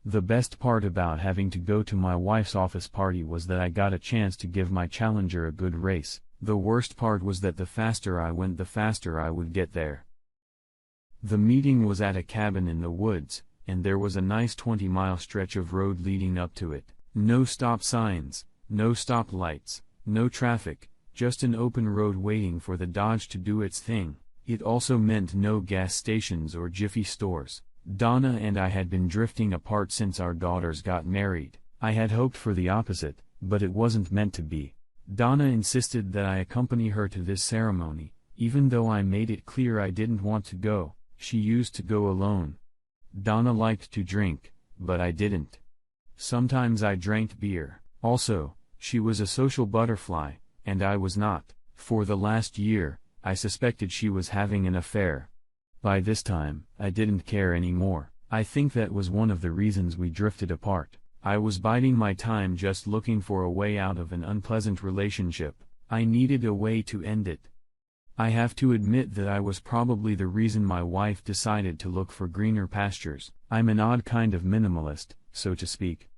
The best part about having to go to my wife's office party was that I got a chance to give my challenger a good race. The worst part was that the faster I went, the faster I would get there. The meeting was at a cabin in the woods, and there was a nice 20-mile stretch of road leading up to it. No stop signs, no stop lights, no traffic, just an open road waiting for the Dodge to do its thing. It also meant no gas stations or Jiffy stores. Donna and I had been drifting apart since our daughters got married. I had hoped for the opposite, but it wasn't meant to be. Donna insisted that I accompany her to this ceremony, even though I made it clear I didn't want to go. She used to go alone. Donna liked to drink, but I didn't. Sometimes I drank beer. Also, she was a social butterfly, and I was not. For the last year, I suspected she was having an affair. By this time, I didn't care anymore. I think that was one of the reasons we drifted apart. I was biding my time, just looking for a way out of an unpleasant relationship. I needed a way to end it. I have to admit that I was probably the reason my wife decided to look for greener pastures. I'm an odd kind of minimalist, so to speak.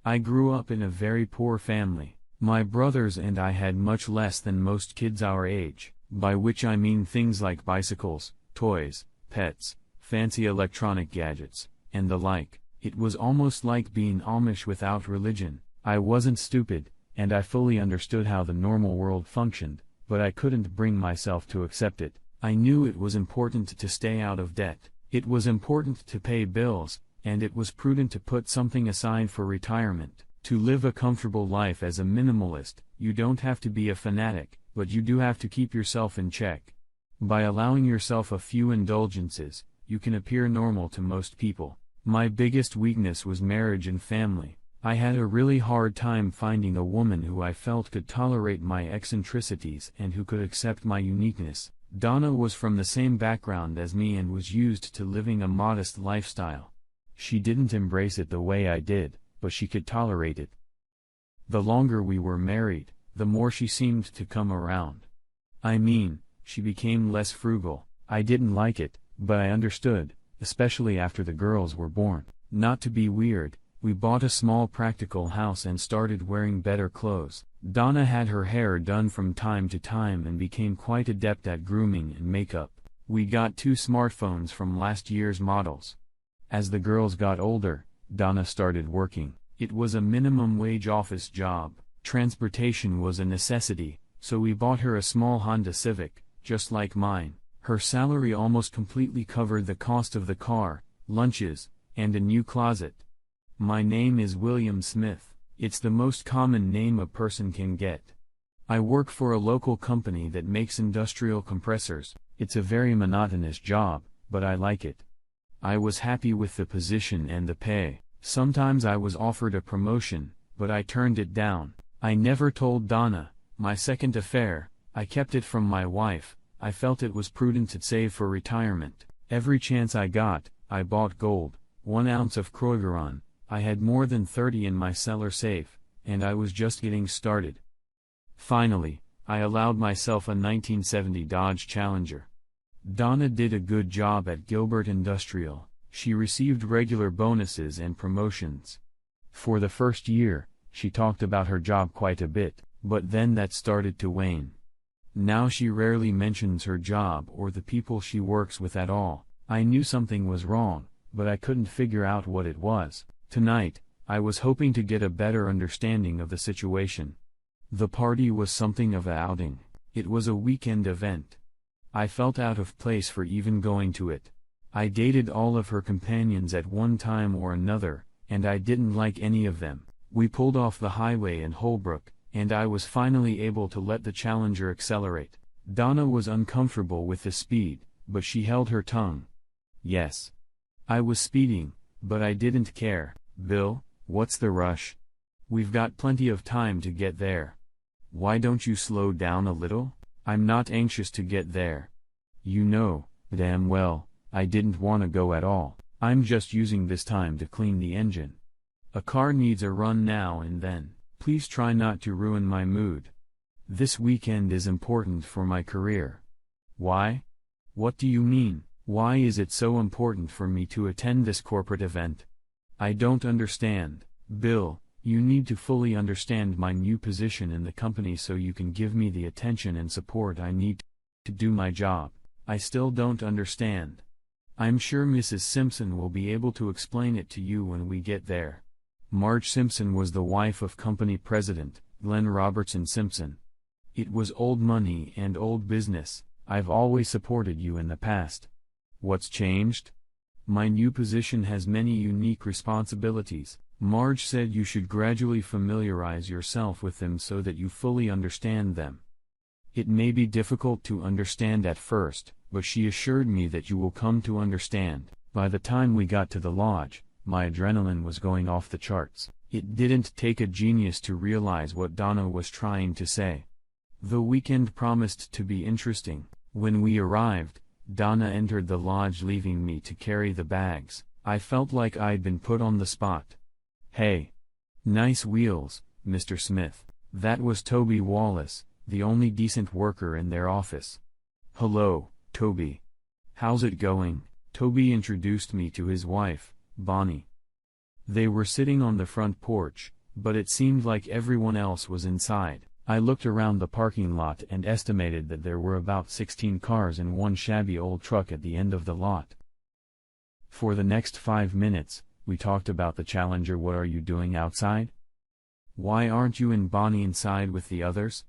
I grew up in a very poor family. My brothers and I had much less than most kids our age, by which I mean things like bicycles, toys, pets, fancy electronic gadgets, and the like. It was almost like being Amish without religion. I wasn't stupid, and I fully understood how the normal world functioned, but I couldn't bring myself to accept it. I knew it was important to stay out of debt. It was important to pay bills, and it was prudent to put something aside for retirement. To live a comfortable life as a minimalist, you don't have to be a fanatic, but you do have to keep yourself in check. By allowing yourself a few indulgences, you can appear normal to most people. My biggest weakness was marriage and family. I had a really hard time finding a woman who I felt could tolerate my eccentricities and who could accept my uniqueness. Donna was from the same background as me and was used to living a modest lifestyle. She didn't embrace it the way I did, but she could tolerate it. The longer we were married, the more she seemed to come around. I mean, she became less frugal. I didn't like it, but I understood, especially after the girls were born. Not to be weird, we bought a small practical house and started wearing better clothes. Donna had her hair done from time to time and became quite adept at grooming and makeup. We got 2 smartphones from last year's models. As the girls got older, Donna started working. It was a minimum wage office job. Transportation was a necessity, so we bought her a small Honda Civic, just like mine. Her salary almost completely covered the cost of the car, lunches, and a new closet. My name is William Smith. It's the most common name a person can get. I work for a local company that makes industrial compressors. It's a very monotonous job, but I like it. I was happy with the position and the pay. Sometimes I was offered a promotion, but I turned it down. I never told Donna, my second affair. I kept it from my wife. I felt it was prudent to save for retirement. Every chance I got, I bought gold, 1 ounce of Krogeron. I had more than 30 in my cellar safe, and I was just getting started. Finally, I allowed myself a 1970 Dodge Challenger. Donna did a good job at Gilbert Industrial. She received regular bonuses and promotions. For the first year, she talked about her job quite a bit, but then that started to wane. Now she rarely mentions her job or the people she works with at all. I knew something was wrong, but I couldn't figure out what it was. Tonight, I was hoping to get a better understanding of the situation. The party was something of an outing. It was a weekend event. I felt out of place for even going to it. I dated all of her companions at one time or another, and I didn't like any of them. We pulled off the highway in Holbrook, and I was finally able to let the Challenger accelerate. Donna was uncomfortable with the speed, but she held her tongue. Yes. I was speeding, but I didn't care. Bill, what's the rush? We've got plenty of time to get there. Why don't you slow down a little? I'm not anxious to get there. You know, damn well, I didn't want to go at all. I'm just using this time to clean the engine. A car needs a run now and then. Please try not to ruin my mood. This weekend is important for my career. Why? What do you mean? Why is it so important for me to attend this corporate event? I don't understand, Bill. You need to fully understand my new position in the company so you can give me the attention and support I need to do my job. I still don't understand. I'm sure Mrs. Simpson will be able to explain it to you when we get there. Marge Simpson was the wife of company president, Glenn Robertson Simpson. It was old money and old business. I've always supported you in the past. What's changed? My new position has many unique responsibilities. Marge said you should gradually familiarize yourself with them so that you fully understand them. It may be difficult to understand at first, but she assured me that you will come to understand. By the time we got to the lodge, my adrenaline was going off the charts. It didn't take a genius to realize what Donna was trying to say. The weekend promised to be interesting. When we arrived, Donna entered the lodge leaving me to carry the bags. I felt like I'd been put on the spot. Hey. Nice wheels, Mr. Smith. That was Toby Wallace, the only decent worker in their office. Hello, Toby. How's it going? Toby introduced me to his wife, Bonnie. They were sitting on the front porch, but it seemed like everyone else was inside. I looked around the parking lot and estimated that there were about 16 cars and one shabby old truck at the end of the lot. For the next 5 minutes, we talked about the Challenger. What are you doing outside? Why aren't you and Bonnie inside with the others?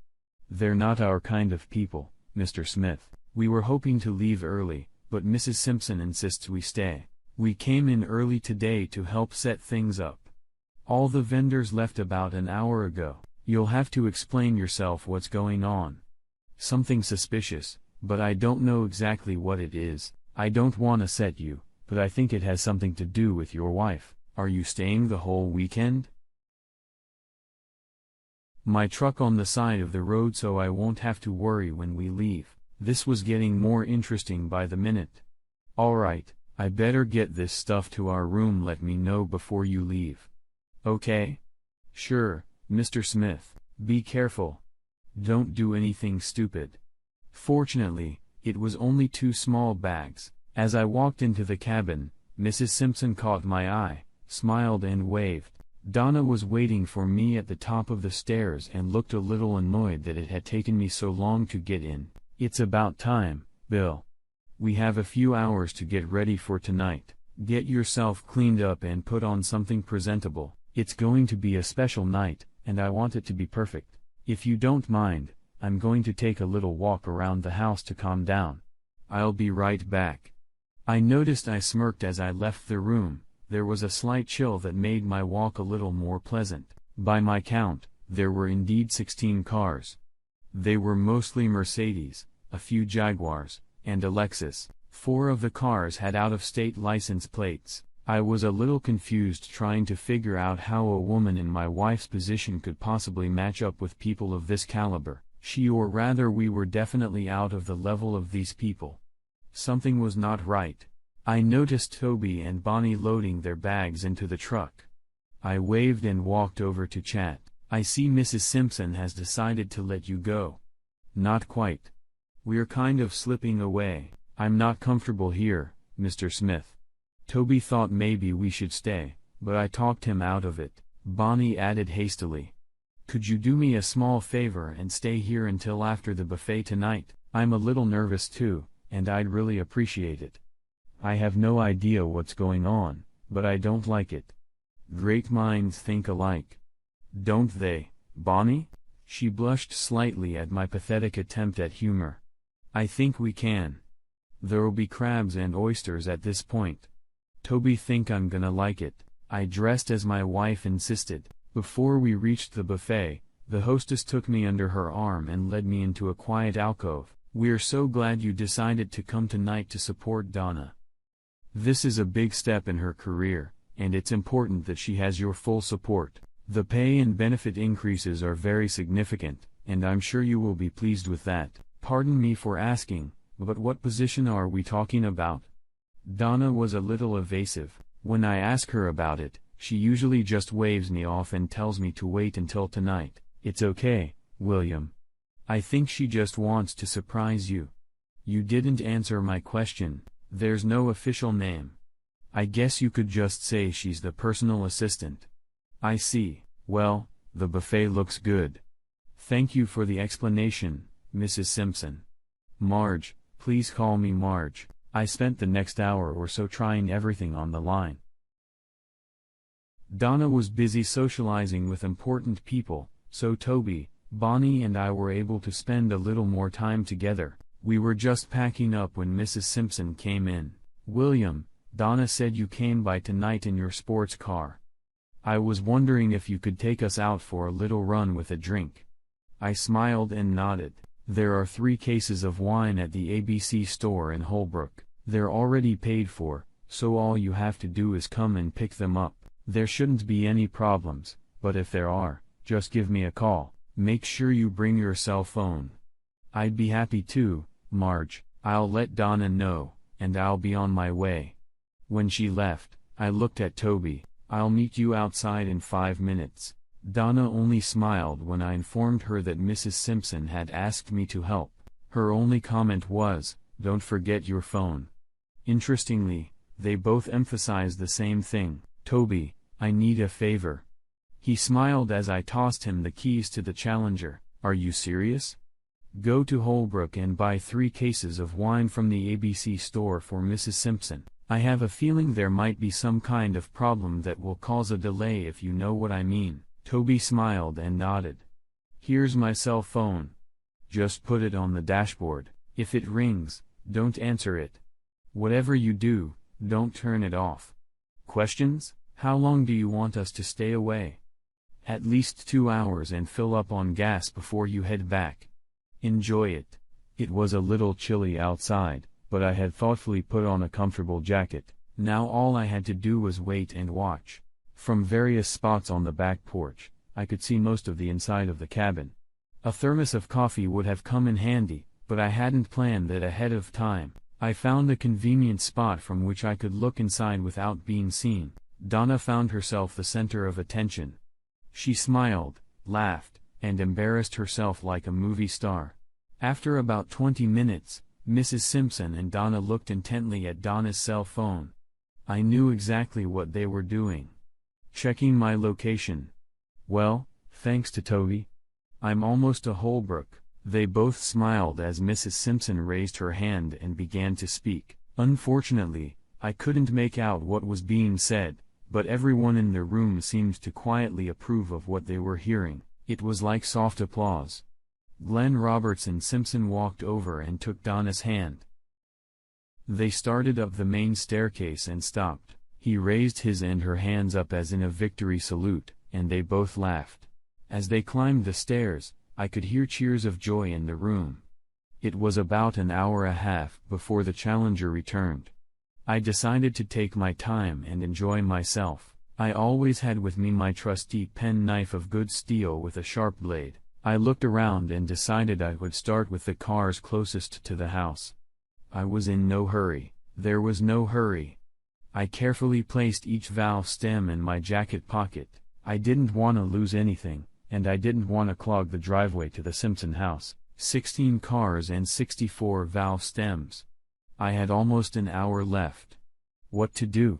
They're not our kind of people, Mr. Smith. We were hoping to leave early, but Mrs. Simpson insists we stay. We came in early today to help set things up. All the vendors left about an hour ago. You'll have to explain yourself what's going on. Something suspicious, but I don't know exactly what it is. I don't want to set you, but I think it has something to do with your wife. Are you staying the whole weekend? My truck on the side of the road so I won't have to worry when we leave. This was getting more interesting by the minute. Alright, I better get this stuff to our room. Let me know before you leave. Okay? Sure, Mr. Smith. Be careful. Don't do anything stupid. Fortunately, it was only 2 small bags. As I walked into the cabin, Mrs. Simpson caught my eye, smiled and waved. Donna was waiting for me at the top of the stairs and looked a little annoyed that it had taken me so long to get in. It's about time, Bill. We have a few hours to get ready for tonight. Get yourself cleaned up and put on something presentable. It's going to be a special night, and I want it to be perfect. If you don't mind, I'm going to take a little walk around the house to calm down. I'll be right back. I noticed I smirked as I left the room. There was a slight chill that made my walk a little more pleasant. By my count, there were indeed 16 cars. They were mostly Mercedes, a few Jaguars, and a Lexus. 4 of the cars had out-of-state license plates. I was a little confused trying to figure out how a woman in my wife's position could possibly match up with people of this caliber. Or rather we were definitely out of the level of these people. Something was not right. I noticed Toby and Bonnie loading their bags into the truck. I waved and walked over to chat. I see Mrs. Simpson has decided to let you go. Not quite. We're kind of slipping away. I'm not comfortable here, Mr. Smith. Toby thought maybe we should stay, but I talked him out of it. Bonnie added hastily. Could you do me a small favor and stay here until after the buffet tonight? I'm a little nervous too, and I'd really appreciate it. I have no idea what's going on, but I don't like it. Great minds think alike. Don't they, Bonnie? She blushed slightly at my pathetic attempt at humor. I think we can. There'll be crabs and oysters at this point. Toby think I'm gonna like it. I dressed as my wife insisted. Before we reached the buffet, the hostess took me under her arm and led me into a quiet alcove. We're so glad you decided to come tonight to support Donna. This is a big step in her career, and it's important that she has your full support. The pay and benefit increases are very significant, and I'm sure you will be pleased with that. Pardon me for asking, but what position are we talking about? Donna was a little evasive. When I ask her about it, she usually just waves me off and tells me to wait until tonight. It's okay, William. I think she just wants to surprise you. You didn't answer my question. There's no official name. I guess you could just say she's the personal assistant. I see. Well, the buffet looks good. Thank you for the explanation, Mrs. Simpson. Marge, please call me Marge. I spent the next hour or so trying everything on the line. Donna was busy socializing with important people, so Toby, Bonnie and I were able to spend a little more time together. We were just packing up when Mrs. Simpson came in. William, Donna said you came by tonight in your sports car. I was wondering if you could take us out for a little run with a drink. I smiled and nodded. There are 3 cases of wine at the ABC store in Holbrook. They're already paid for, so all you have to do is come and pick them up. There shouldn't be any problems, but if there are, just give me a call. Make sure you bring your cell phone. I'd be happy to, Marge. I'll let Donna know, and I'll be on my way. When she left, I looked at Toby. I'll meet you outside in 5 minutes. Donna only smiled when I informed her that Mrs. Simpson had asked me to help. Her only comment was, "Don't forget your phone." Interestingly, they both emphasized the same thing. "Toby, I need a favor." He smiled as I tossed him the keys to the Challenger. "Are you serious?" "Go to Holbrook and buy 3 cases of wine from the ABC store for Mrs. Simpson. I have a feeling there might be some kind of problem that will cause a delay, if you know what I mean." Toby smiled and nodded. "Here's my cell phone. Just put it on the dashboard. If it rings, don't answer it. Whatever you do, don't turn it off. Questions? How long do you want us to stay away?" "At least 2 hours and fill up on gas before you head back. Enjoy it." It was a little chilly outside, but I had thoughtfully put on a comfortable jacket. Now all I had to do was wait and watch. From various spots on the back porch, I could see most of the inside of the cabin. A thermos of coffee would have come in handy, but I hadn't planned that ahead of time. I found a convenient spot from which I could look inside without being seen. Donna found herself the center of attention. She smiled, laughed, and embarrassed herself like a movie star. After about 20 minutes, Mrs. Simpson and Donna looked intently at Donna's cell phone. I knew exactly what they were doing. Checking my location. "Well, thanks to Toby. I'm almost to Holbrook." They both smiled as Mrs. Simpson raised her hand and began to speak. Unfortunately, I couldn't make out what was being said, but everyone in the room seemed to quietly approve of what they were hearing. It was like soft applause. Glenn Robertson Simpson walked over and took Donna's hand. They started up the main staircase and stopped. He raised his and her hands up as in a victory salute, and they both laughed. As they climbed the stairs, I could hear cheers of joy in the room. It was about an hour and a half before the Challenger returned. I decided to take my time and enjoy myself. I always had with me my trusty penknife of good steel with a sharp blade. I looked around and decided I would start with the cars closest to the house. I was in no hurry. There was no hurry. I carefully placed each valve stem in my jacket pocket. I didn't want to lose anything, and I didn't want to clog the driveway to the Simpson house. 16 cars and 64 valve stems. I had almost an hour left. What to do?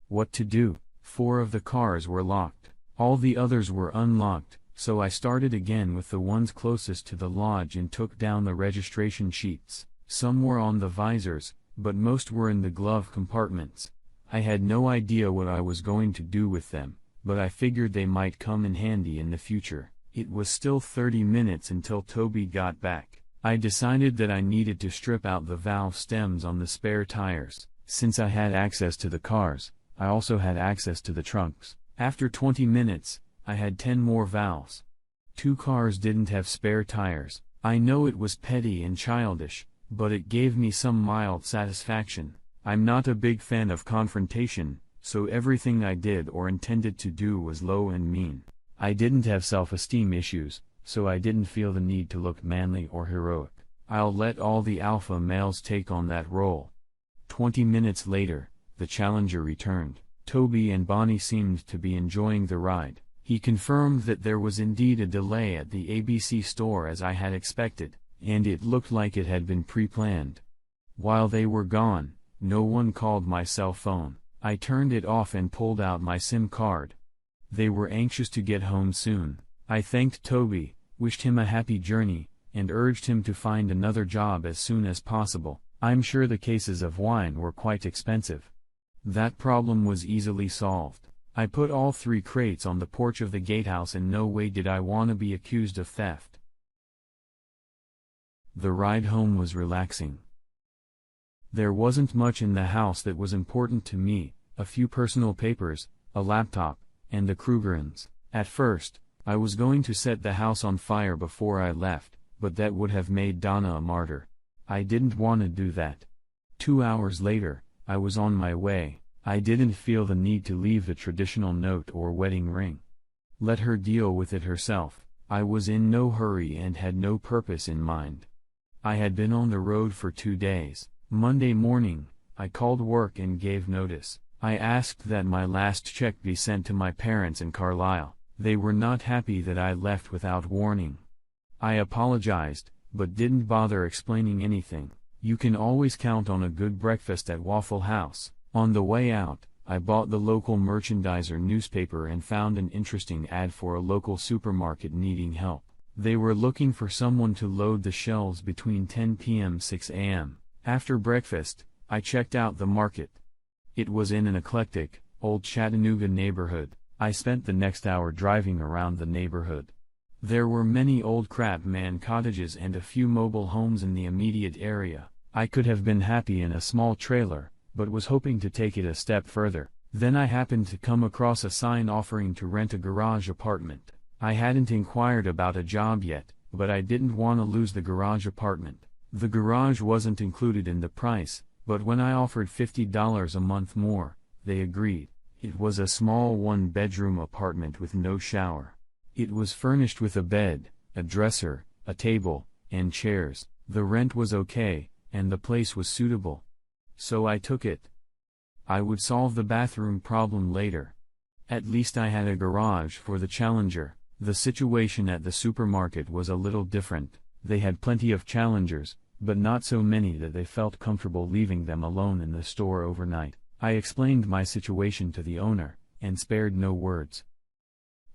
What to do? 4 of the cars were locked. All the others were unlocked, so I started again with the ones closest to the lodge and took down the registration sheets. Some were on the visors, but most were in the glove compartments. I had no idea what I was going to do with them, but I figured they might come in handy in the future. It was still 30 minutes until Toby got back. I decided that I needed to strip out the valve stems on the spare tires. Since I had access to the cars, I also had access to the trunks. After 20 minutes, I had 10 more valves. 2 cars didn't have spare tires. I know it was petty and childish, but it gave me some mild satisfaction. I'm not a big fan of confrontation, so everything I did or intended to do was low and mean. I didn't have self-esteem issues, so I didn't feel the need to look manly or heroic. I'll let all the alpha males take on that role. 20 minutes later, the Challenger returned. Toby and Bonnie seemed to be enjoying the ride. He confirmed that there was indeed a delay at the ABC store as I had expected, and it looked like it had been pre-planned. While they were gone, no one called my cell phone. I turned it off and pulled out my SIM card. They were anxious to get home soon. I thanked Toby, wished him a happy journey, and urged him to find another job as soon as possible. I'm sure the cases of wine were quite expensive. That problem was easily solved. I put all 3 crates on the porch of the gatehouse. In no way did I want to be accused of theft. The ride home was relaxing. There wasn't much in the house that was important to me, a few personal papers, a laptop, and the Krugerrands. At first, I was going to set the house on fire before I left, but that would have made Donna a martyr. I didn't want to do that. 2 hours later, I was on my way. I didn't feel the need to leave the traditional note or wedding ring. Let her deal with it herself. I was in no hurry and had no purpose in mind. I had been on the road for 2 days. Monday morning, I called work and gave notice. I asked that my last check be sent to my parents in Carlisle. They were not happy that I left without warning. I apologized, but didn't bother explaining anything. You can always count on a good breakfast at Waffle House. On the way out, I bought the local merchandiser newspaper and found an interesting ad for a local supermarket needing help. They were looking for someone to load the shelves between 10 p.m. and 6 a.m. After breakfast, I checked out the market. It was in an eclectic, old Chattanooga neighborhood. I spent the next hour driving around the neighborhood. There were many old craftsman cottages and a few mobile homes in the immediate area. I could have been happy in a small trailer, but was hoping to take it a step further. Then I happened to come across a sign offering to rent a garage apartment. I hadn't inquired about a job yet, but I didn't want to lose the garage apartment. The garage wasn't included in the price, but when I offered $50 a month more, they agreed. It was a small 1-bedroom apartment with no shower. It was furnished with a bed, a dresser, a table, and chairs. The rent was okay, and the place was suitable. So I took it. I would solve the bathroom problem later. At least I had a garage for the Challenger. The situation at the supermarket was a little different. They had plenty of Challengers, but not so many that they felt comfortable leaving them alone in the store overnight. I explained my situation to the owner, and spared no words.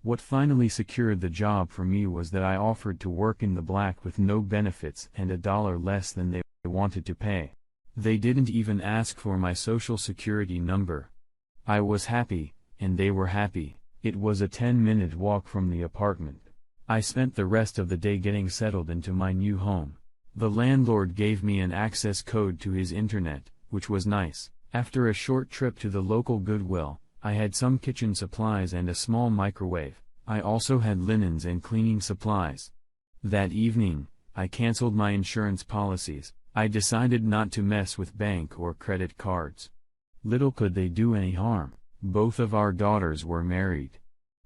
What finally secured the job for me was that I offered to work in the black with no benefits and $1 less than they wanted to pay. They didn't even ask for my social security number. I was happy, and they were happy. It was a 10-minute walk from the apartment. I spent the rest of the day getting settled into my new home. The landlord gave me an access code to his internet, which was nice. After a short trip to the local Goodwill, I had some kitchen supplies and a small microwave. I also had linens and cleaning supplies. That evening, I canceled my insurance policies. I decided not to mess with bank or credit cards. Little could they do any harm. Both of our daughters were married.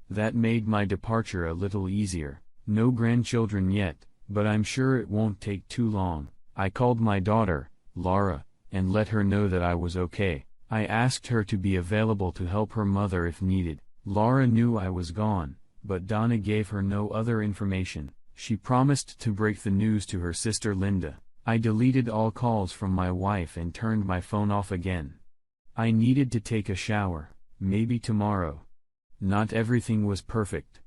That made my departure a little easier. No grandchildren yet, but I'm sure it won't take too long. I called my daughter, Laura, and let her know that I was okay. I asked her to be available to help her mother if needed. Laura knew I was gone, but Donna gave her no other information. She promised to break the news to her sister Linda. I deleted all calls from my wife and turned my phone off again. I needed to take a shower. Maybe tomorrow. Not everything was perfect.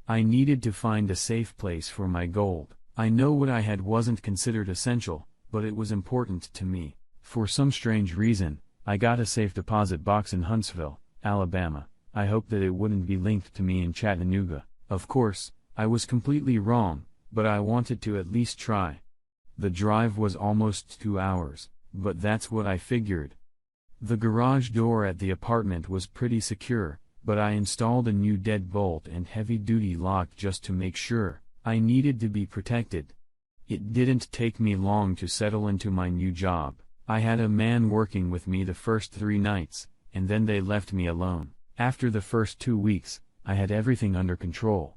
I needed to find a safe place for my gold. I know what I had wasn't considered essential, but it was important to me. For some strange reason, I got a safe deposit box in Huntsville, Alabama. I hoped that it wouldn't be linked to me in Chattanooga. Of course, I was completely wrong, but I wanted to at least try. The drive was almost 2 hours, but that's what I figured. The garage door at the apartment was pretty secure, but I installed a new deadbolt and heavy-duty lock just to make sure. I needed to be protected. It didn't take me long to settle into my new job. I had a man working with me the first 3 nights, and then they left me alone. After the first 2 weeks, I had everything under control.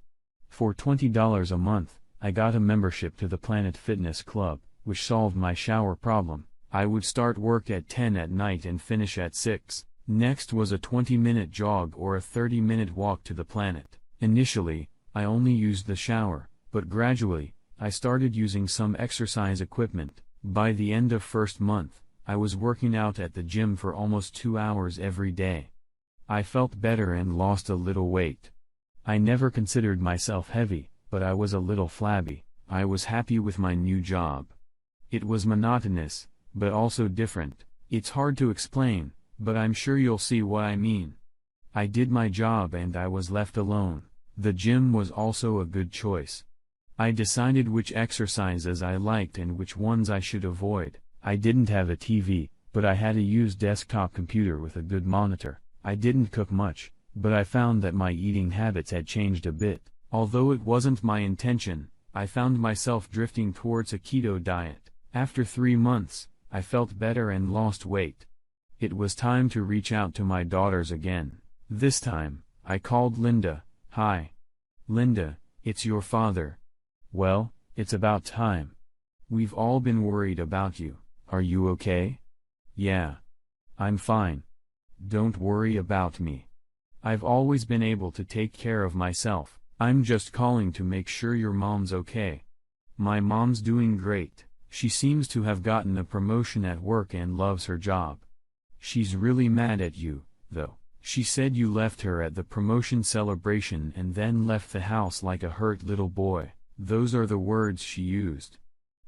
For $20 a month, I got a membership to the Planet Fitness Club, which solved my shower problem. I would start work at 10 at night and finish at 6. Next was a 20-minute jog or a 30-minute walk to the Planet. Initially, I only used the shower, but gradually, I started using some exercise equipment. By the end of first month, I was working out at the gym for almost 2 hours every day. I felt better and lost a little weight. I never considered myself heavy, but I was a little flabby. I was happy with my new job. It was monotonous, but also different. It's hard to explain, but I'm sure you'll see what I mean. I did my job and I was left alone. The gym was also a good choice. I decided which exercises I liked and which ones I should avoid. I didn't have a TV, but I had a used desktop computer with a good monitor. I didn't cook much, but I found that my eating habits had changed a bit. Although it wasn't my intention, I found myself drifting towards a keto diet. After 3 months, I felt better and lost weight. It was time to reach out to my daughters again. This time, I called Linda. "Hi. Linda, it's your father. Well, it's about time. We've all been worried about you. Are you okay?" "Yeah. I'm fine. Don't worry about me. I've always been able to take care of myself. I'm just calling to make sure your mom's okay." "My mom's doing great. She seems to have gotten a promotion at work and loves her job. She's really mad at you, though. She said you left her at the promotion celebration and then left the house like a hurt little boy. Those are the words she used.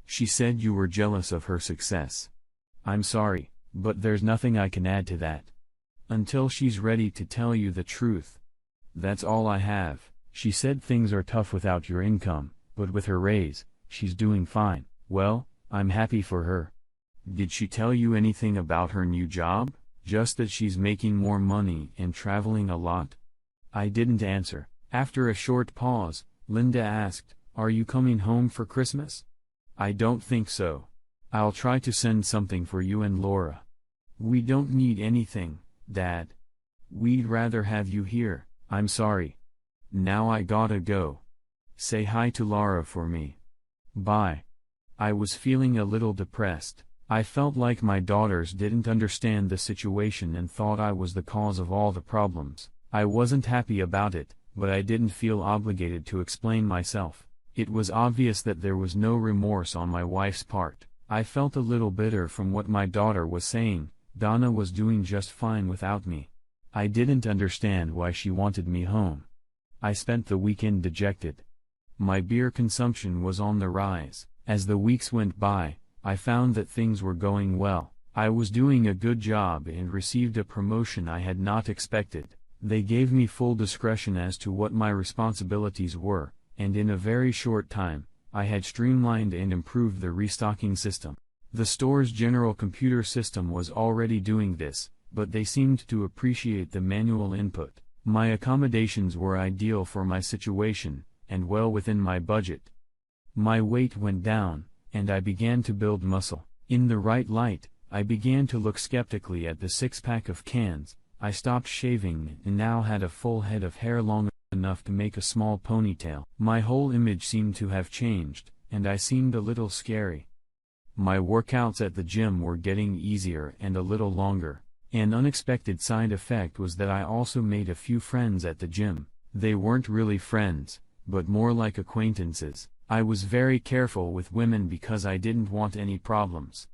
She said you were jealous of her success. I'm sorry, but there's nothing I can add to that. Until she's ready to tell you the truth. That's all I have. She said things are tough without your income, but with her raise, she's doing fine." "Well, I'm happy for her. Did she tell you anything about her new job? Just that she's making more money and traveling a lot?" I didn't answer. After a short pause, Linda asked, "Are you coming home for Christmas?" "I don't think so. I'll try to send something for you and Laura." "We don't need anything, Dad. We'd rather have you here." "I'm sorry. Now I gotta go. Say hi to Laura for me. Bye." I was feeling a little depressed. I felt like my daughters didn't understand the situation and thought I was the cause of all the problems. I wasn't happy about it, but I didn't feel obligated to explain myself. It was obvious that there was no remorse on my wife's part. I felt a little bitter from what my daughter was saying. Donna was doing just fine without me. I didn't understand why she wanted me home. I spent the weekend dejected. My beer consumption was on the rise. As the weeks went by, I found that things were going well. I was doing a good job and received a promotion I had not expected. They gave me full discretion as to what my responsibilities were, and in a very short time, I had streamlined and improved the restocking system. The store's general computer system was already doing this, but they seemed to appreciate the manual input. My accommodations were ideal for my situation, and well within my budget. My weight went down, and I began to build muscle. In the right light, I began to look skeptically at the 6-pack of cans. I stopped shaving and now had a full head of hair long enough to make a small ponytail. My whole image seemed to have changed, and I seemed a little scary. My workouts at the gym were getting easier and a little longer. An unexpected side effect was that I also made a few friends at the gym. They weren't really friends, but more like acquaintances. I was very careful with women because I didn't want any problems.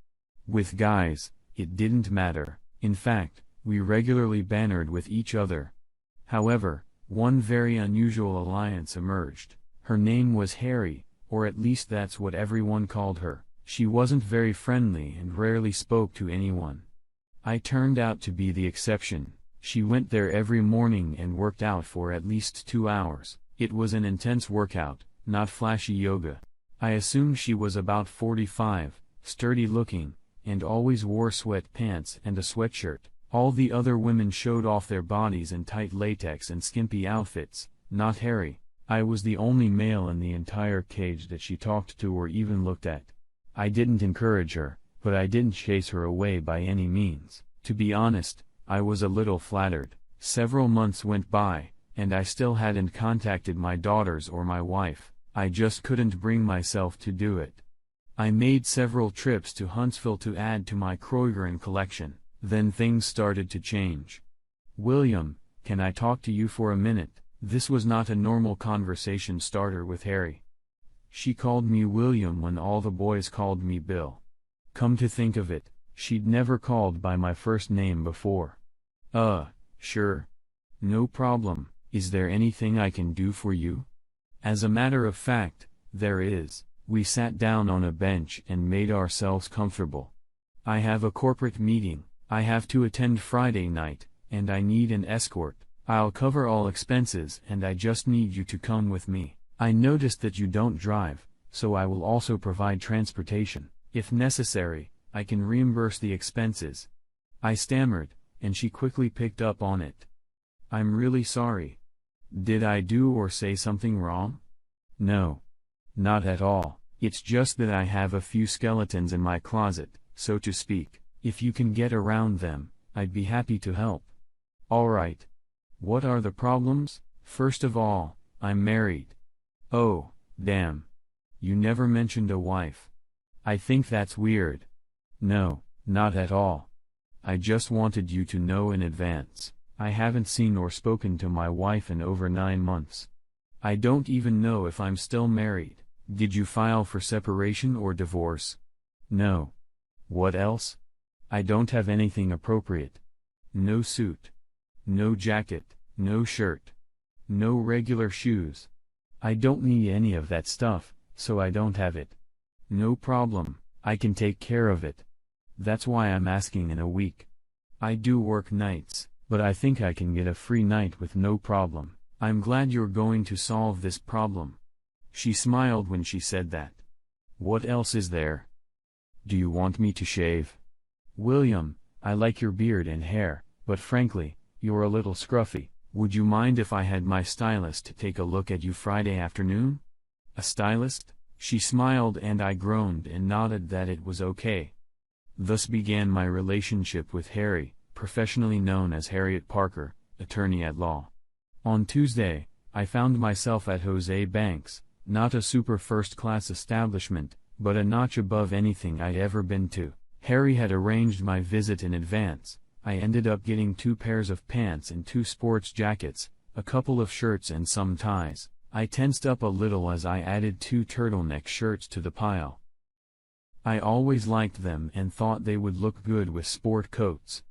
With guys, it didn't matter. In fact, we regularly bantered with each other. However, one very unusual alliance emerged. Her name was Harry, or at least that's what everyone called her. She wasn't very friendly and rarely spoke to anyone. I turned out to be the exception. She went there every morning and worked out for at least 2 hours. It was an intense workout, not flashy yoga. I assumed she was about 45, sturdy looking, and always wore sweatpants and a sweatshirt. All the other women showed off their bodies in tight latex and skimpy outfits, not Harry. I was the only male in the entire cage that she talked to or even looked at. I didn't encourage her, but I didn't chase her away by any means. To be honest, I was a little flattered. Several months went by, and I still hadn't contacted my daughters or my wife. I just couldn't bring myself to do it. I made several trips to Huntsville to add to my Kroger collection. Then things started to change. "William, can I talk to you for a minute?" This was not a normal conversation starter with Harry. She called me William when all the boys called me Bill. Come to think of it, She'd never called by my first name before. Sure. No problem, is there anything I can do for you? As a matter of fact, there is. We sat down on a bench and made ourselves comfortable. I have a corporate meeting I have to attend Friday night, and I need an escort. I'll cover all expenses and I just need you to come with me. I noticed that you don't drive, so I will also provide transportation. If necessary, I can reimburse the expenses. I stammered, and she quickly picked up on it. I'm really sorry. Did I do or say something wrong? No. Not at all. It's just that I have a few skeletons in my closet, so to speak. If you can get around them, I'd be happy to help. Alright. What are the problems? First of all, I'm married. Oh, damn. You never mentioned a wife. I think that's weird. No, not at all. I just wanted you to know in advance. I haven't seen or spoken to my wife in over 9 months. I don't even know if I'm still married. Did you file for separation or divorce? No. What else? I don't have anything appropriate. No suit. No jacket, no shirt. No regular shoes. I don't need any of that stuff, so I don't have it. No problem, I can take care of it. That's why I'm asking in a week. I do work nights, but I think I can get a free night with no problem. I'm glad you're going to solve this problem. She smiled when she said that. What else is there? Do you want me to shave? William, I like your beard and hair, but frankly, you're a little scruffy. Would you mind if I had my stylist take a look at you Friday afternoon? A stylist? She smiled and I groaned and nodded that it was okay. Thus began my relationship with Harry, professionally known as Harriet Parker, attorney at law. On Tuesday, I found myself at Jose Banks, not a super first-class establishment, but a notch above anything I'd ever been to. Harry had arranged my visit in advance. I ended up getting 2 pairs of pants and 2 sports jackets, a couple of shirts and some ties. I tensed up a little as I added 2 turtleneck shirts to the pile. I always liked them and thought they would look good with sport coats.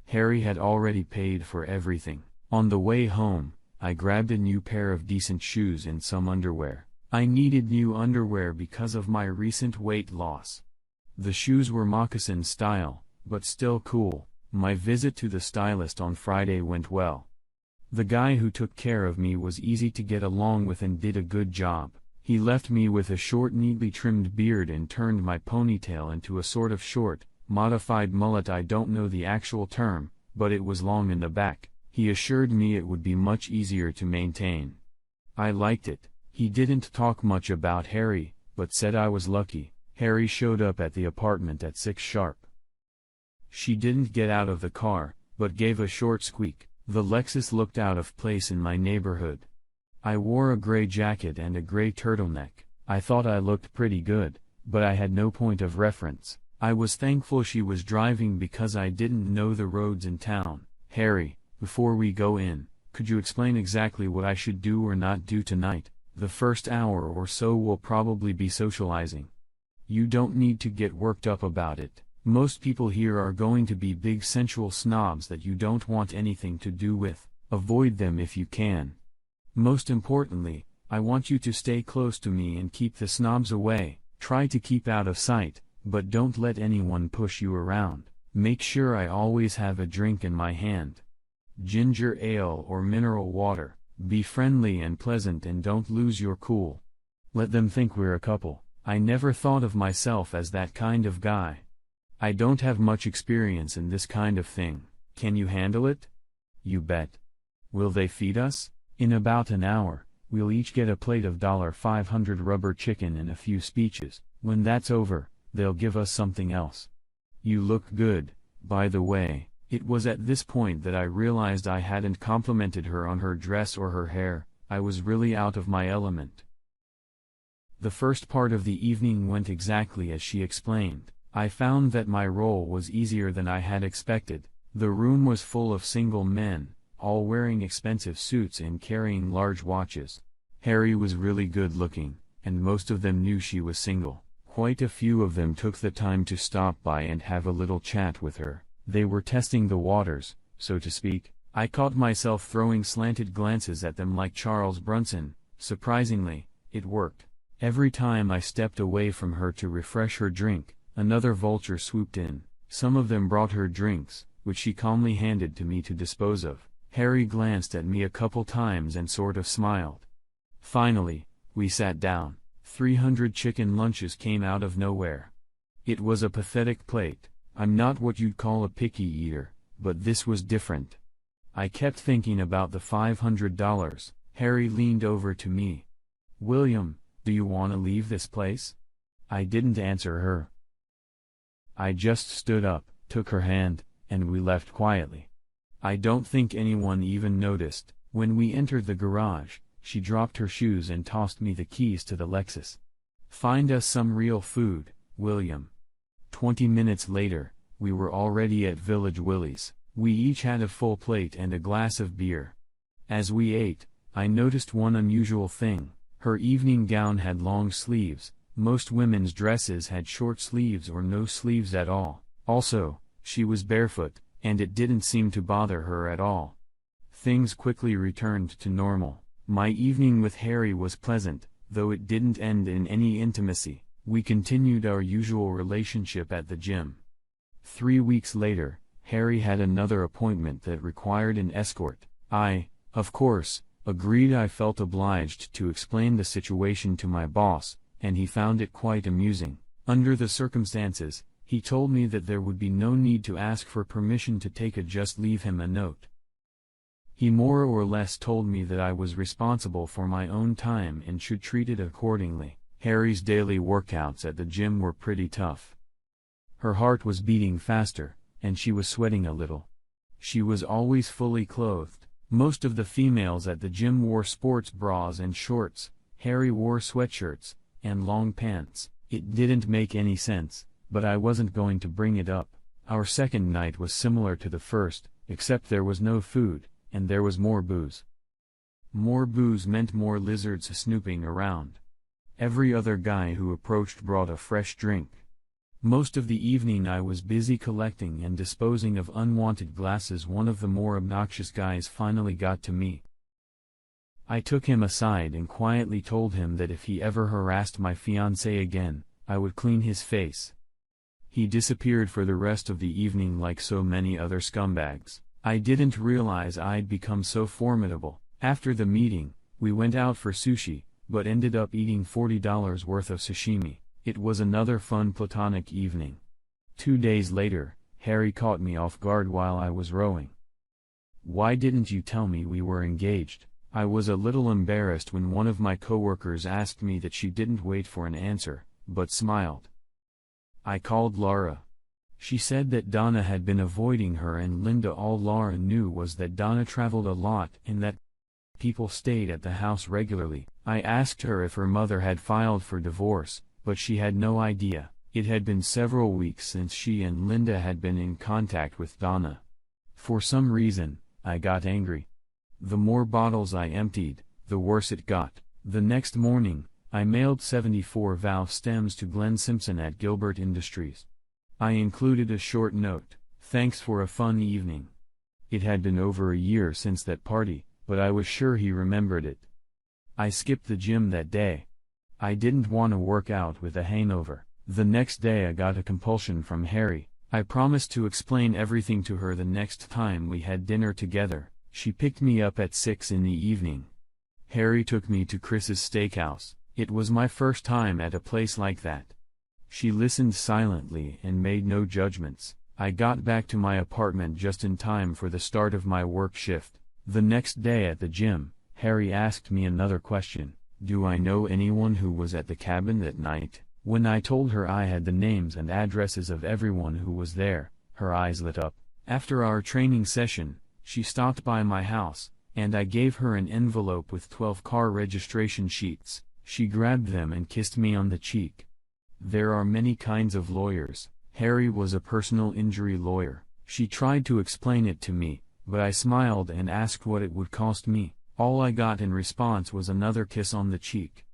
Harry had already paid for everything. On the way home, I grabbed a new pair of decent shoes and some underwear. I needed new underwear because of my recent weight loss. The shoes were moccasin style, but still cool. My visit to the stylist on Friday went well. The guy who took care of me was easy to get along with and did a good job. He left me with a short, neatly trimmed beard and turned my ponytail into a sort of short, modified mullet. I don't know the actual term, but it was long in the back. He assured me it would be much easier to maintain. I liked it. He didn't talk much about Harry, but said I was lucky. Harry showed up at the apartment at 6 sharp. She didn't get out of the car, but gave a short squeak. The Lexus looked out of place in my neighborhood. I wore a gray jacket and a gray turtleneck. I thought I looked pretty good, but I had no point of reference. I was thankful she was driving because I didn't know the roads in town. Harry, before we go in, could you explain exactly what I should do or not do tonight? The first hour or so will probably be socializing. You don't need to get worked up about it. Most people here are going to be big sensual snobs that you don't want anything to do with. Avoid them if you can. Most importantly, I want you to stay close to me and keep the snobs away. Try to keep out of sight, but don't let anyone push you around. Make sure I always have a drink in my hand. Ginger ale or mineral water. Be friendly and pleasant and don't lose your cool. Let them think we're a couple. I never thought of myself as that kind of guy. I don't have much experience in this kind of thing. Can you handle it? You bet. Will they feed us? In about an hour, we'll each get a plate of $500 rubber chicken and a few speeches. When that's over, they'll give us something else. You look good, by the way. It was at this point that I realized I hadn't complimented her on her dress or her hair. I was really out of my element. The first part of the evening went exactly as she explained. I found that my role was easier than I had expected. The room was full of single men, all wearing expensive suits and carrying large watches. Harry was really good looking, and most of them knew she was single. Quite a few of them took the time to stop by and have a little chat with her. They were testing the waters, so to speak. I caught myself throwing slanted glances at them like Charles Bronson. Surprisingly, it worked. Every time I stepped away from her to refresh her drink, another vulture swooped in. Some of them brought her drinks, which she calmly handed to me to dispose of. Harry glanced at me a couple times and sort of smiled. Finally, we sat down. 300 chicken lunches came out of nowhere. It was a pathetic plate. I'm not what you'd call a picky eater, but this was different. I kept thinking about the $500. Harry leaned over to me. "William, do you want to leave this place?" I didn't answer her. I just stood up, took her hand, and we left quietly. I don't think anyone even noticed. When we entered the garage, she dropped her shoes and tossed me the keys to the Lexus. "Find us some real food, William." 20 minutes later, we were already at Village Willie's. We each had a full plate and a glass of beer. As we ate, I noticed one unusual thing. Her evening gown had long sleeves. Most women's dresses had short sleeves or no sleeves at all. Also, she was barefoot, and it didn't seem to bother her at all. Things quickly returned to normal. My evening with Harry was pleasant, though it didn't end in any intimacy. We continued our usual relationship at the gym. 3 weeks later, Harry had another appointment that required an escort. I, of course, agreed. I felt obliged to explain the situation to my boss, and he found it quite amusing. Under the circumstances, he told me that there would be no need to ask for permission to take it, just leave him a note. He more or less told me that I was responsible for my own time and should treat it accordingly. Harry's daily workouts at the gym were pretty tough. Her heart was beating faster, and she was sweating a little. She was always fully clothed. Most of the females at the gym wore sports bras and shorts. Harry wore sweatshirts and long pants. It didn't make any sense, but I wasn't going to bring it up. Our second night was similar to the first, except there was no food, and there was more booze. More booze meant more lizards snooping around. Every other guy who approached brought a fresh drink. Most of the evening I was busy collecting and disposing of unwanted glasses. One of the more obnoxious guys finally got to me. I took him aside and quietly told him that if he ever harassed my fiancée again, I would clean his face. He disappeared for the rest of the evening like so many other scumbags. I didn't realize I'd become so formidable. After the meeting, we went out for sushi, but ended up eating $40 worth of sashimi. It was another fun platonic evening. 2 days later, Harry caught me off guard while I was rowing. "Why didn't you tell me we were engaged?" I was a little embarrassed when one of my coworkers asked me that. She didn't wait for an answer, but smiled. I called Laura. She said that Donna had been avoiding her and Linda. All Laura knew was that Donna traveled a lot and that people stayed at the house regularly. I asked her if her mother had filed for divorce, but she had no idea. It had been several weeks since she and Linda had been in contact with Donna. For some reason, I got angry. The more bottles I emptied, the worse it got. The next morning, I mailed 74 valve stems to Glenn Simpson at Gilbert Industries. I included a short note: "Thanks for a fun evening." It had been over a year since that party, but I was sure he remembered it. I skipped the gym that day. I didn't want to work out with a hangover. The next day I got a compulsion from Harry. I promised to explain everything to her the next time we had dinner together. She picked me up at 6 in the evening. Harry took me to Chris's Steakhouse. It was my first time at a place like that. She listened silently and made no judgments. I got back to my apartment just in time for the start of my work shift. The next day at the gym, Harry asked me another question: "Do I know anyone who was at the cabin that night?" When I told her I had the names and addresses of everyone who was there, her eyes lit up. After our training session, she stopped by my house, and I gave her an envelope with 12 car registration sheets. She grabbed them and kissed me on the cheek. There are many kinds of lawyers. Harry was a personal injury lawyer. She tried to explain it to me, but I smiled and asked what it would cost me. All I got in response was another kiss on the cheek.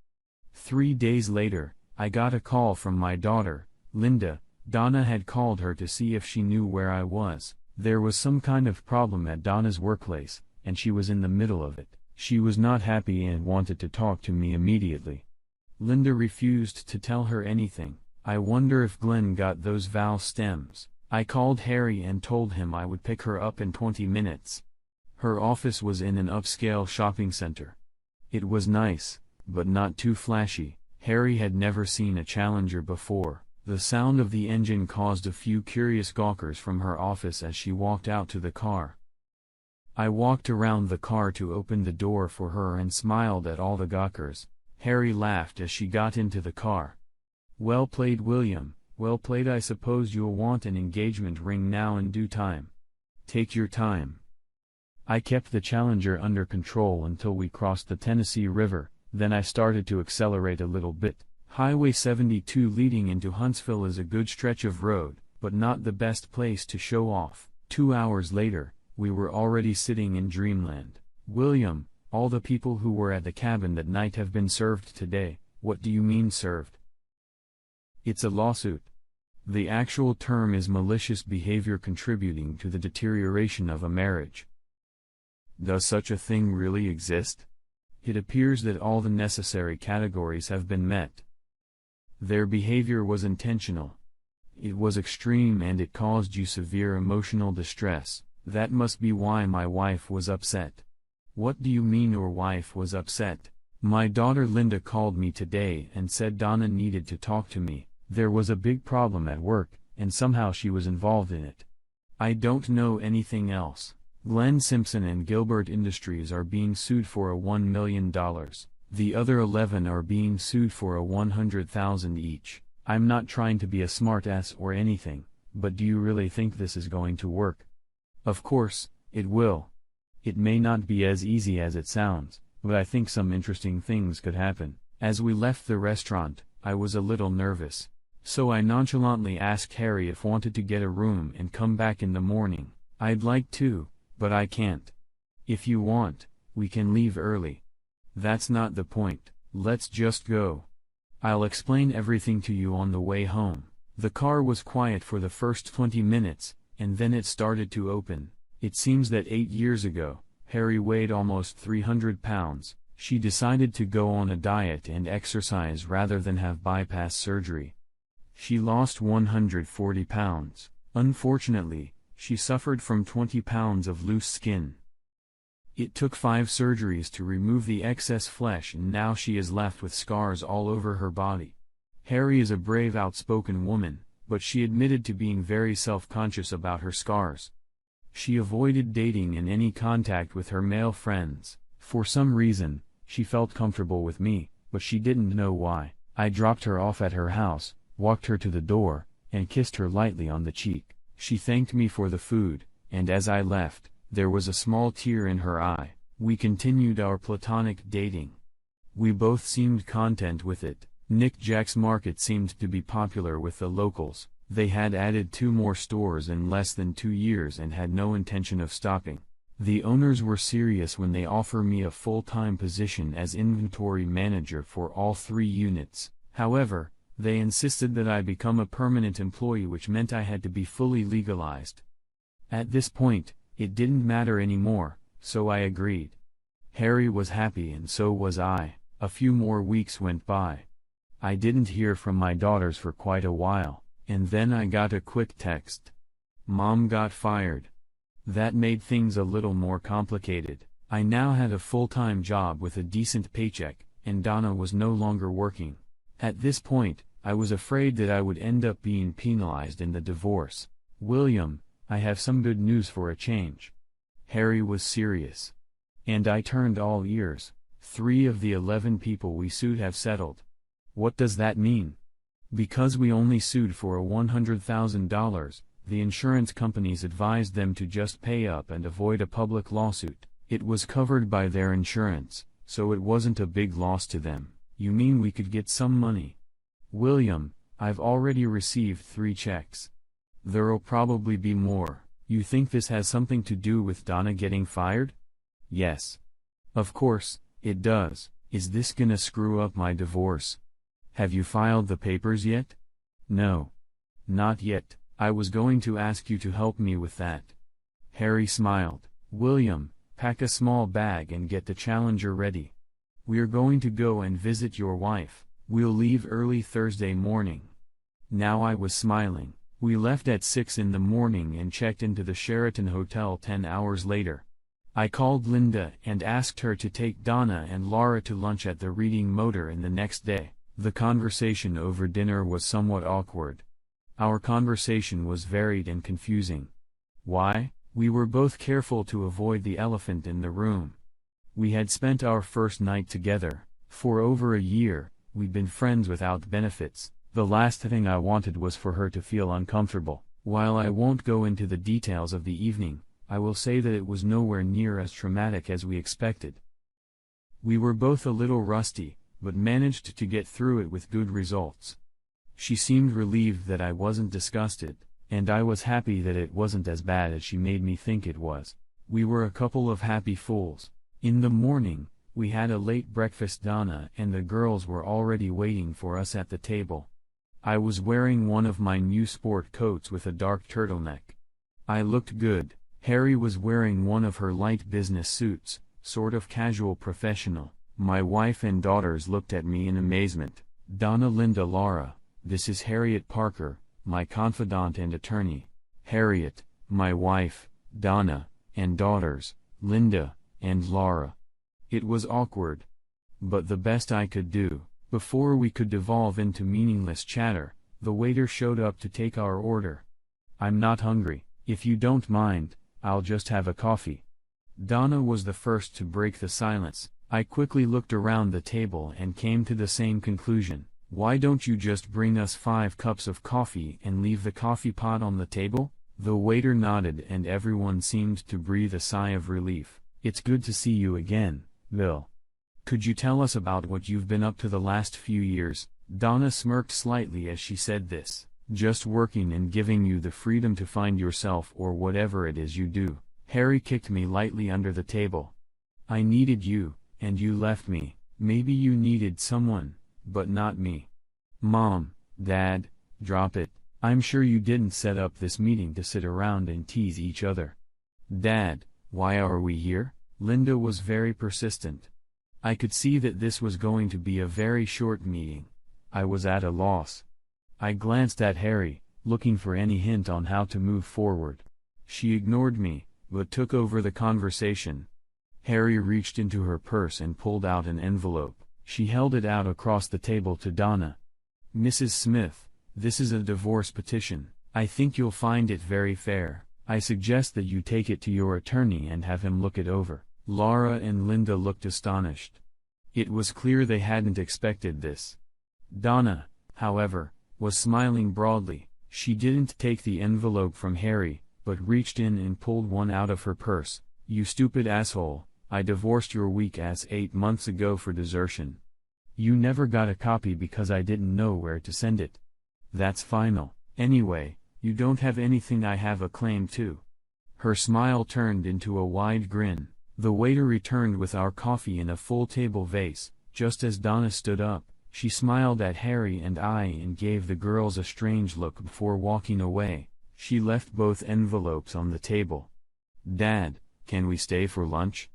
3 days later, I got a call from my daughter, Linda. Donna had called her to see if she knew where I was. There was some kind of problem at Donna's workplace, and she was in the middle of it. She was not happy and wanted to talk to me immediately. Linda refused to tell her anything. I wonder if Glenn got those valve stems. I called Harry and told him I would pick her up in 20 minutes. Her office was in an upscale shopping center. It was nice, but not too flashy. Harry had never seen a Challenger before. The sound of the engine caused a few curious gawkers from her office as she walked out to the car. I walked around the car to open the door for her and smiled at all the gawkers. Harry laughed as she got into the car. "Well played, William, well played. I suppose you'll want an engagement ring now in due time. Take your time." I kept the Challenger under control until we crossed the Tennessee River, then I started to accelerate a little bit. Highway 72 leading into Huntsville is a good stretch of road, but not the best place to show off. 2 hours later, we were already sitting in dreamland. "William, all the people who were at the cabin that night have been served today." "What do you mean served?" "It's a lawsuit. The actual term is malicious behavior contributing to the deterioration of a marriage." "Does such a thing really exist?" "It appears that all the necessary categories have been met. Their behavior was intentional. It was extreme and it caused you severe emotional distress. That must be why my wife was upset." "What do you mean your wife was upset?" "My daughter Linda called me today and said Donna needed to talk to me. There was a big problem at work, and somehow she was involved in it. I don't know anything else." Glenn Simpson and Gilbert Industries are being sued for $1 million. The other 11 are being sued for $100,000 each. "I'm not trying to be a smartass or anything, but do you really think this is going to work?" "Of course, it will. It may not be as easy as it sounds, but I think some interesting things could happen." As we left the restaurant, I was a little nervous. So I nonchalantly asked Harry if wanted to get a room and come back in the morning. "I'd like to, but I can't." "If you want, we can leave early." "That's not the point. Let's just go. I'll explain everything to you on the way home." The car was quiet for the first 20 minutes, and then it started to open. It seems that 8 years ago, Harry weighed almost 300 pounds. She decided to go on a diet and exercise rather than have bypass surgery. She lost 140 pounds. Unfortunately, she suffered from 20 pounds of loose skin. It took 5 surgeries to remove the excess flesh and now she is left with scars all over her body. Harry is a brave, outspoken woman, but she admitted to being very self-conscious about her scars. She avoided dating and any contact with her male friends. For some reason, she felt comfortable with me, but she didn't know why. I dropped her off at her house, walked her to the door, and kissed her lightly on the cheek. She thanked me for the food, and as I left, there was a small tear in her eye. We continued our platonic dating. We both seemed content with it. Nick Jack's Market seemed to be popular with the locals. They had added 2 more stores in less than 2 years and had no intention of stopping. The owners were serious when they offered me a full-time position as inventory manager for all 3 units. However, they insisted that I become a permanent employee, which meant I had to be fully legalized. At this point, it didn't matter anymore, so I agreed. Harry was happy and so was I. A few more weeks went by. I didn't hear from my daughters for quite a while, and then I got a quick text. Mom got fired. That made things a little more complicated. I now had a full-time job with a decent paycheck, and Donna was no longer working. At this point, I was afraid that I would end up being penalized in the divorce. "William, I have some good news for a change." Harry was serious. And I turned all ears. 3 of the 11 people we sued have settled. "What does that mean?" "Because we only sued for $100,000, the insurance companies advised them to just pay up and avoid a public lawsuit. It was covered by their insurance, so it wasn't a big loss to them." "You mean we could get some money?" "William, I've already received 3 checks. There'll probably be more." "You think this has something to do with Donna getting fired?" "Yes. Of course, it does." "Is this gonna screw up my divorce?" Have you filed the papers yet? No. Not yet. I was going to ask you to help me with that. Harry smiled. William, pack a small bag and get the Challenger ready. We're going to go and visit your wife. We'll leave early Thursday morning. Now I was smiling. We left at 6 in the morning and checked into the Sheraton Hotel 10 hours later. I called Linda and asked her to take Donna and Laura to lunch at the Reading Motor Inn the next day. The conversation over dinner was somewhat awkward. Our conversation was varied and confusing. Why? We were both careful to avoid the elephant in the room. We had spent our first night together. For over a year, we'd been friends without benefits. The last thing I wanted was for her to feel uncomfortable. While I won't go into the details of the evening, I will say that it was nowhere near as traumatic as we expected. We were both a little rusty, but managed to get through it with good results. She seemed relieved that I wasn't disgusted, and I was happy that it wasn't as bad as she made me think it was. We were a couple of happy fools. In the morning, we had a late breakfast. Donna and the girls were already waiting for us at the table. I was wearing one of my new sport coats with a dark turtleneck. I looked good. Harry was wearing one of her light business suits, sort of casual professional. My wife and daughters looked at me in amazement. Donna, Linda, Laura, this is Harriet Parker, my confidant and attorney. Harriet, my wife, Donna, and daughters, Linda, and Laura. It was awkward. But the best I could do. Before we could devolve into meaningless chatter, the waiter showed up to take our order. I'm not hungry. If you don't mind, I'll just have a coffee. Donna was the first to break the silence. I quickly looked around the table and came to the same conclusion. Why don't you just bring us 5 cups of coffee and leave the coffee pot on the table? The waiter nodded and everyone seemed to breathe a sigh of relief. It's good to see you again, Bill. Could you tell us about what you've been up to the last few years? Donna smirked slightly as she said this. Just working and giving you the freedom to find yourself or whatever it is you do. Harry kicked me lightly under the table. I needed you, and you left me. Maybe you needed someone, but not me. Mom, Dad, drop it. I'm sure you didn't set up this meeting to sit around and tease each other. Dad, why are we here? Linda was very persistent. I could see that this was going to be a very short meeting. I was at a loss. I glanced at Harry, looking for any hint on how to move forward. She ignored me, but took over the conversation. Harry reached into her purse and pulled out an envelope. She held it out across the table to Donna. Mrs. Smith, this is a divorce petition. I think you'll find it very fair. I suggest that you take it to your attorney and have him look it over. Laura and Linda looked astonished. It was clear they hadn't expected this. Donna, however, was smiling broadly. She didn't take the envelope from Harry, but reached in and pulled one out of her purse. You stupid asshole, I divorced your weak ass 8 months ago for desertion. You never got a copy because I didn't know where to send it. That's final. Anyway, you don't have anything I have a claim to. Her smile turned into a wide grin. The waiter returned with our coffee in a full table vase. Just as Donna stood up, she smiled at Harry and I and gave the girls a strange look before walking away. She left both envelopes on the table. Dad, can we stay for lunch?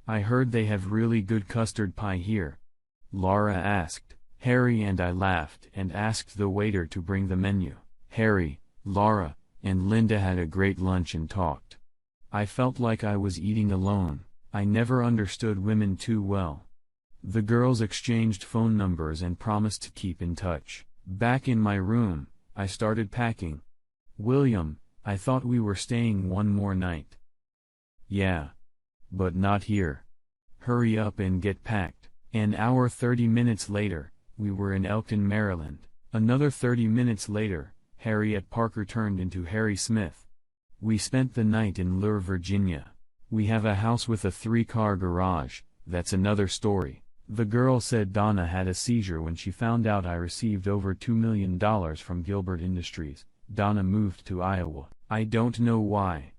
I heard they have really good custard pie here. Laura asked. Harry and I laughed and asked the waiter to bring the menu. Harry, Laura, and Linda had a great lunch and talked. I felt like I was eating alone. I never understood women too well. The girls exchanged phone numbers and promised to keep in touch. Back in my room, I started packing. William, I thought we were staying one more night. Yeah. But not here. Hurry up and get packed. An hour 30 minutes later, we were in Elkton, Maryland. Another 30 minutes later, Harriet Parker turned into Harry Smith. We spent the night in Lure, Virginia. We have a house with a 3-car garage. That's another story. The girl said Donna had a seizure when she found out I received over $2 million from Gilbert Industries. Donna moved to Iowa. I don't know why.